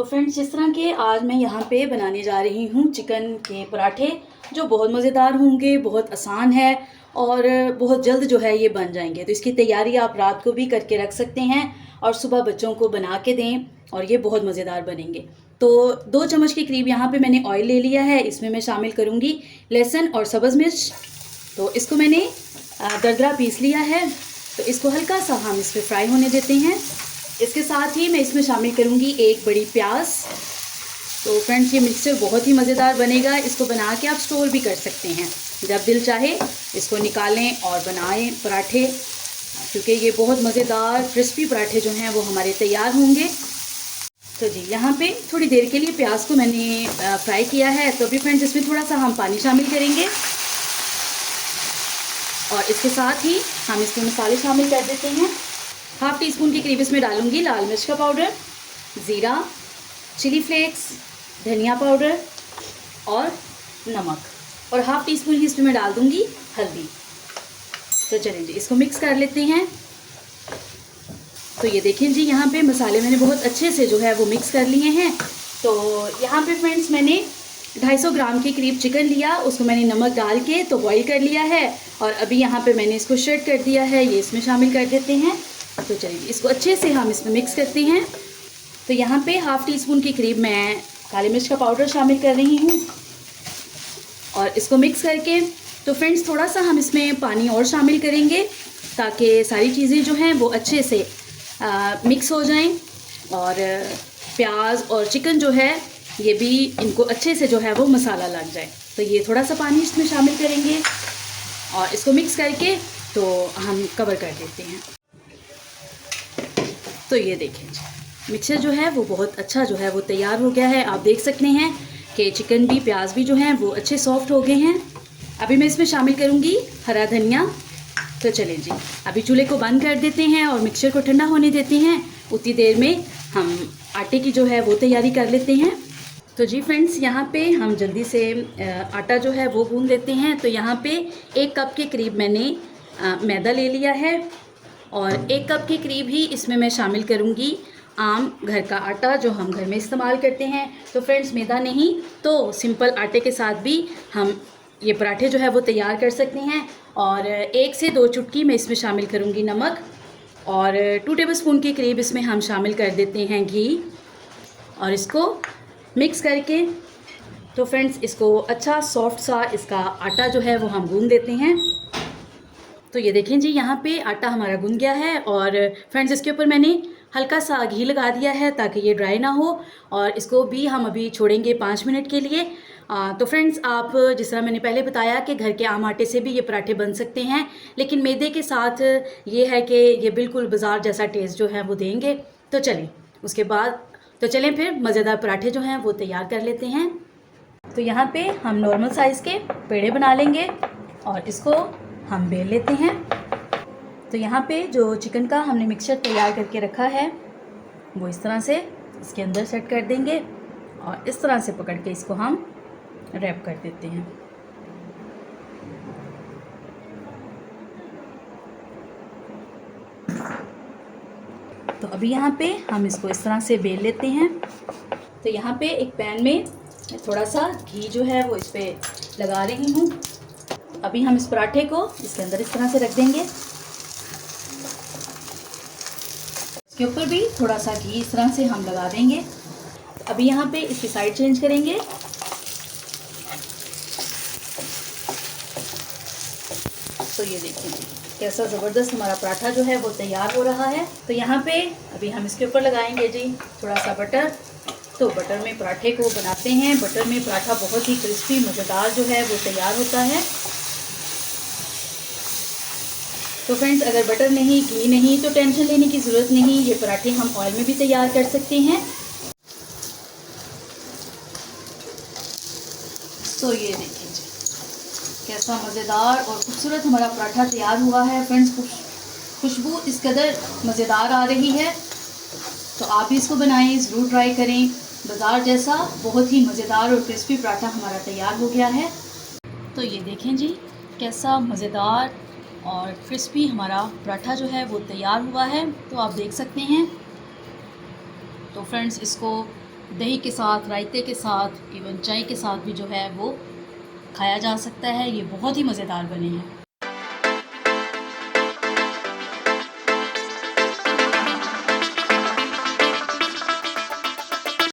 Friends, जिस तरह के आज मैं यहाँ पे बनाने जा रही हूँ चिकन के पराठे, जो बहुत मज़ेदार होंगे, बहुत आसान है और बहुत जल्द जो है ये बन जाएंगे। तो इसकी तैयारी आप रात को भी करके रख सकते हैं और सुबह बच्चों को बना के दें और ये बहुत मज़ेदार बनेंगे। तो 2 चम्मच के करीब यहाँ पे मैंने ऑयल ले लिया है। इसमें मैं शामिल करूँगी लहसुन और सब्ज़ मिर्च। तो इसको मैंने दरदरा पीस लिया है। तो इसको हल्का सा हम इस पर फ्राई होने देते हैं। इसके साथ ही मैं इसमें शामिल करूँगी एक बड़ी प्याज। तो फ्रेंड्स, ये मिक्सचर बहुत ही मज़ेदार बनेगा। इसको बना के आप स्टोर भी कर सकते हैं, जब दिल चाहे इसको निकालें और बनाएं पराठे, क्योंकि ये बहुत मज़ेदार क्रिस्पी पराठे जो हैं वो हमारे तैयार होंगे। तो जी, यहाँ पे थोड़ी देर के लिए प्याज को मैंने फ्राई किया है। तो अभी फ्रेंड्स, इसमें थोड़ा सा हम पानी शामिल करेंगे और इसके साथ ही हम इसमें मसाले शामिल कर देते हैं। हाफ़ टी स्पून के करीब इसमें डालूंगी लाल मिर्च का पाउडर, ज़ीरा, चिली फ्लेक्स, धनिया पाउडर और नमक, और हाफ़ टी स्पून ही इसमें मैं डाल दूंगी हल्दी। तो चलें जी, इसको मिक्स कर लेते हैं। तो ये देखें जी, यहाँ पे मसाले मैंने बहुत अच्छे से जो है वो मिक्स कर लिए हैं। तो यहाँ पे फ्रेंड्स, मैंने 250 ग्राम के करीब चिकन लिया, उसको मैंने नमक डाल के तो बॉईल कर लिया है और अभी यहाँ पे मैंने इसको श्रेड कर दिया है। ये इसमें शामिल कर देते हैं। तो चलिए, इसको अच्छे से हम इसमें मिक्स करते हैं। तो यहाँ पे हाफ़ टी स्पून के करीब मैं काली मिर्च का पाउडर शामिल कर रही हूँ और इसको मिक्स करके तो फ्रेंड्स, थोड़ा सा हम इसमें पानी और शामिल करेंगे ताकि सारी चीज़ें जो हैं वो अच्छे से मिक्स हो जाएं और प्याज और चिकन जो है ये भी इनको अच्छे से जो है वो मसाला लग जाए। तो ये थोड़ा सा पानी इसमें शामिल करेंगे और इसको मिक्स करके तो हम कवर कर देते हैं। तो ये देखें, मिक्सचर जो है वो बहुत अच्छा जो है वो तैयार हो गया है। आप देख सकते हैं कि चिकन भी, प्याज भी जो हैं वो अच्छे सॉफ्ट हो गए हैं। अभी मैं इसमें शामिल करूँगी हरा धनिया। तो चलें जी, अभी चूल्हे को बंद कर देते हैं और मिक्सचर को ठंडा होने देते हैं। उतनी देर में हम आटे की जो है वो तैयारी कर लेते हैं। तो जी फ्रेंड्स, यहाँ पे हम जल्दी से आटा जो है वो गूंद लेते हैं। तो यहाँ पे 1 कप के करीब मैंने मैदा ले लिया है और 1 कप के करीब ही इसमें मैं शामिल करूँगी आम घर का आटा, जो हम घर में इस्तेमाल करते हैं। तो फ्रेंड्स, मैदा नहीं तो सिंपल आटे के साथ भी हम ये पराठे जो है वो तैयार कर सकते हैं। और 1 से 2 चुटकी मैं इसमें शामिल करूँगी नमक और 2 टेबलस्पून के करीब इसमें हम शामिल कर देते हैं घी और इसको मिक्स करके तो फ्रेंड्स, इसको अच्छा सॉफ्ट सा इसका आटा जो है वो हम गूंद देते हैं। तो ये देखें जी, यहाँ पे आटा हमारा गूंद गया है और फ्रेंड्स, इसके ऊपर मैंने हल्का सा घी लगा दिया है ताकि ये ड्राई ना हो और इसको भी हम अभी छोड़ेंगे 5 मिनट के लिए। तो फ्रेंड्स, आप जिस तरह मैंने पहले बताया कि घर के आम आटे से भी ये पराठे बन सकते हैं, लेकिन मैदे के साथ ये है कि ये बिल्कुल बाज़ार जैसा टेस्ट जो है वो देंगे। तो चलें, उसके बाद तो चलें फिर मज़ेदार पराठे जो हैं वो तैयार कर लेते हैं। तो यहाँ पे हम नॉर्मल साइज़ के पेड़े बना लेंगे और इसको हम बेल लेते हैं। तो यहाँ पे जो चिकन का हमने मिक्सचर तैयार करके रखा है वो इस तरह से इसके अंदर सेट कर देंगे और इस तरह से पकड़ के इसको हम रैप कर देते हैं। तो अभी यहाँ पे हम इसको इस तरह से बेल लेते हैं। तो यहाँ पे एक पैन में थोड़ा सा घी जो है वो इस पर लगा रही हूँ। अभी हम इस पराठे को इसके अंदर इस तरह से रख देंगे। इसके ऊपर भी थोड़ा सा घी इस तरह से हम लगा देंगे। अभी यहाँ पे इसकी साइड चेंज करेंगे। तो ये देखिए कैसा ज़बरदस्त हमारा पराठा जो है वो तैयार हो रहा है। तो यहाँ पे अभी हम इसके ऊपर लगाएंगे जी थोड़ा सा बटर। तो बटर में पराठे को बनाते हैं। बटर में पराठा बहुत ही क्रिस्पी मज़ेदार जो है वो तैयार होता है। तो फ्रेंड्स, अगर बटर नहीं, घी नहीं तो टेंशन लेने की ज़रूरत नहीं। ये पराठे हम ऑयल में भी तैयार कर सकते हैं। तो ये देखिए जी, कैसा मज़ेदार और खूबसूरत हमारा पराठा तैयार हुआ है। फ्रेंड्स, खुशबू इस कदर मज़ेदार आ रही है। तो आप भी इसको बनाएं, ज़रूर ट्राई करें। बाज़ार जैसा बहुत ही मज़ेदार और क्रिस्पी पराठा हमारा तैयार हो गया है। तो ये देखें जी, कैसा मज़ेदार और क्रिस्पी हमारा पराठा जो है वो तैयार हुआ है। तो आप देख सकते हैं। तो फ्रेंड्स, इसको दही के साथ, रायते के साथ, इवन चाय के साथ भी जो है वो खाया जा सकता है। ये बहुत ही मज़ेदार बने हैं।